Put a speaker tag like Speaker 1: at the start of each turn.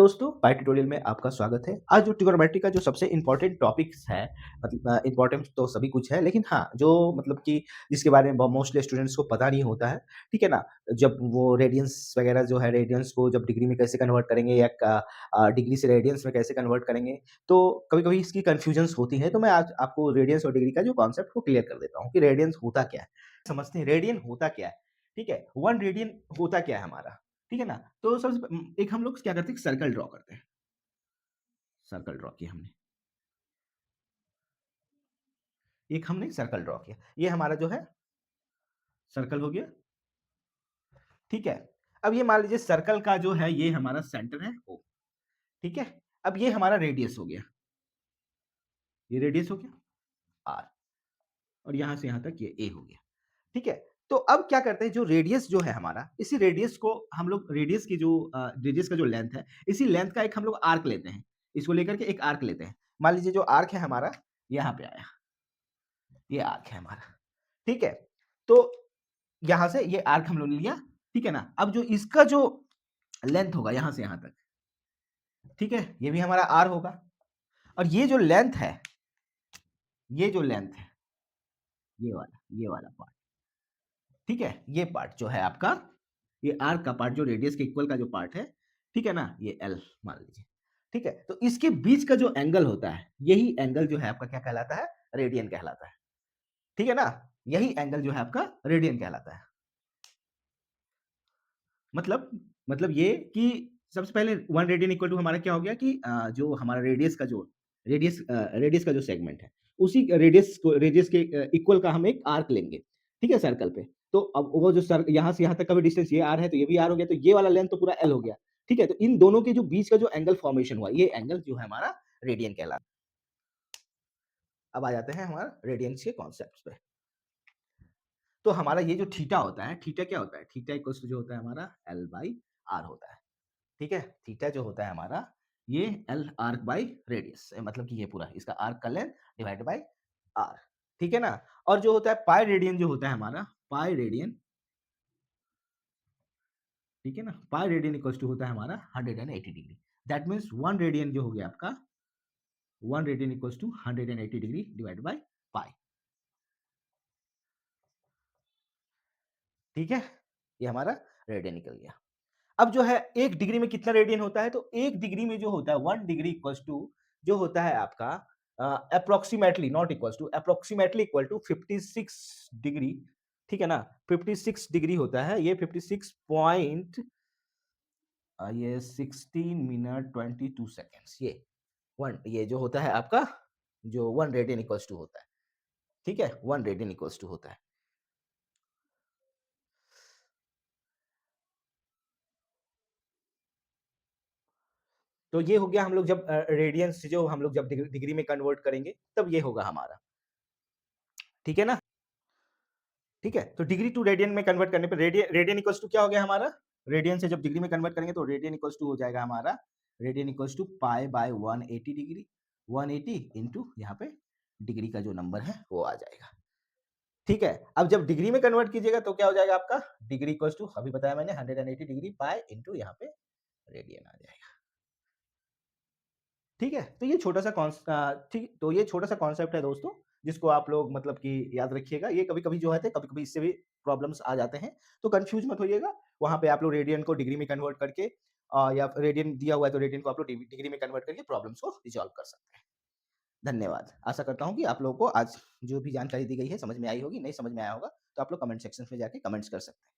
Speaker 1: दोस्तों, पाई ट्यूटोरियल में आपका स्वागत है। आज जो ट्रिग्नोमेट्री का जो सबसे इम्पोर्टेंट टॉपिक्स है इम्पोर्टेंट तो सभी कुछ है, लेकिन हाँ, जो मतलब कि जिसके बारे में ब मोस्टली स्टूडेंट्स को पता नहीं होता है, ठीक है ना? जब वो रेडियंस वगैरह जो है, रेडियंस को जब डिग्री में कैसे कन्वर्ट करेंगे या डिग्री से रेडियंस में कैसे कन्वर्ट करेंगे, तो कभी-कभी इसकी कन्फ्यूजन्स होती है। तो मैं आज आपको रेडियंस और डिग्री का जो कॉन्सेप्ट को क्लियर कर देता हूँ कि रेडियंस होता क्या है? समझते हैं, रेडियन होता क्या है? ठीक है? 1 रेडियन होता क्या है हमारा? ठीक है ना? तो एक हम लोग क्या करते हैं, सर्कल ड्रॉ करते हैं। सर्कल ड्रॉ किया हमने। एक हमने सर्कल ड्रॉ किया। ये हमारा जो है सर्कल हो गया, ठीक है? अब ये मान लीजिए सर्कल का जो है ये हमारा सेंटर है O, ठीक है? अब ये हमारा रेडियस हो गया। ये रेडियस हो गया R और यहाँ से यहाँ तक ये A हो गया, ठीक है? तो अब क्या करते हैं, जो रेडियस जो है हमारा, इसी रेडियस को हम लोग रेडियस का जो लेंथ है, इसी लेंथ का एक हम लोग आर्क लेते हैं। इसको लेकर के एक आर्क लेते हैं। मान लीजिए जो आर्क है हमारा, यहाँ पे आया। ये आर्क है हमारा, ठीक है? तो यहाँ से ये आर्क हम लोग ने लिया, ठीक है ना? अब जो इसका जो लेंथ होगा यहाँ से यहाँ तक, ठीक है? ये भी हमारा R होगा और ये जो लेंथ है, ये जो लेंथ है, ये वाला पार्ट, ठीक है? ये पार्ट जो है आपका, ये आर्क का पार्ट जो रेडियस के इक्वल का जो पार्ट है, ठीक है ना? ये L मान लीजिए, ठीक है? तो इसके बीच का जो एंगल होता है, यही एंगल जो है आपका क्या कहलाता है? रेडियन कहलाता है, ठीक है ना? यही एंगल जो है आपका रेडियन कहलाता है। मतलब मतलब ये कि सबसे पहले 1 रेडियन इक्वल टू हमारा क्या हो गया कि जो हमारा रेडियस का जो सेगमेंट है, उसी रेडियस के इक्वल का हम एक आर्क लेंगे, ठीक है? सर्कल पे। तो अब वो जो सर यहाँ से यहाँ तक का भी डिस्टेंस ये r है, तो ये भी r हो गया, तो ये वाला लेंथ तो पूरा l हो गया, ठीक है? तो इन दोनों के जो बीच का जो एंगल फॉर्मेशन हुआ, ये एंगल जो है हमारा रेडियन कहलाता है। अब आ जाते हैं हमारा रेडियंस के कॉन्सेप्ट्स पे। तो हमारा ये जो थीटा होता है, थीटा क्या होता है? थीटा इक्वल्स टू जो होता है हमारा L/r होता है। ठीक है? थीटा जो होता है हमारा, ये L आर्क बाई रेडियस मतलब कि ये पूरा इसका आर्क का लेंथ डिवाइडेड बाई r, ठीक है ना? और जो होता है पाई रेडियन जो होता है हमारा, पाई रेडियन, ठीक है ना? पाई रेडियन इक्वल्स टू होता है हमारा 180 डिग्री। दैट मीन्स 1 रेडियन जो हो गया आपका, 1 radian equals to 180 degree divided by pi, ठीक है? ये हमारा रेडियन निकल गया। अब जो है 1 डिग्री में कितना रेडियन होता है? तो 1 डिग्री में जो होता है 1 डिग्री इक्वल्स टू जो होता है आपका approximately not equals to approximately equal to 56 degree, ठीक है ना? 56 डिग्री होता है ये 56 पॉइंट ये 16 मिनट 22 सेकंड्स ये जो होता है आपका जो 1 रेडियन इक्वल्स टू होता है, ठीक है? 1 रेडियन इक्वल्स टू होता है। तो ये हो गया हम लोग जब रेडियंस जो हम लोग जब डिग्री में कन्वर्ट करेंगे तब ये होगा हमारा, ठीक है ना? ठीक है? तो डिग्री टू रेडियन में कन्वर्ट करने पे रेडियन इक्वल्स टू क्या हो गया हमारा? रेडियन से जब डिग्री में कन्वर्ट करेंगे तो रेडियन इक्वल्स टू हो जाएगा हमारा, radian equals to pi by 180 degree, 180 into यहाँ पे डिग्री का जो नंबर है वो आ जाएगा। ठीक है? अब जब डिग्री में कन्वर्ट कीजिएगा तो क्या हो जाएगा आपका? डिग्री इक्वल्स टू अभी बताया मैंने 180 डिग्री पाई इनटू यहाँ पे रेडियन आ जाएगा। ठीक है? तो ये छोटा-सा ठीक तो ये छोटा-सा कॉन्सेप्ट है दोस्तों, जिसको आप लोग मतलब कि याद रखिएगा। ये कभी-कभी जो है कभी-कभी इससे भी प्रॉब्लम्स आ जाते हैं, तो कन्फ्यूज़ मत होइएगा। वहाँ पे आप लोग रेडियन को डिग्री में कन्वर्ट करके या रेडियन दिया हुआ है तो रेडियन को आप लोग डिग्री में कन्वर्ट करके प्रॉब्लम्स को रिज़ॉल्व कर सकते हैं। धन्यवाद। आशा करता हूँ कि आप लोगों को आज जो भी जानकारी दी गई है समझ में आई होगी, नहीं समझ में आया होगा तो आप लोग कमेंट सेक्शन में जाके कमेंट्स कर सकते हैं।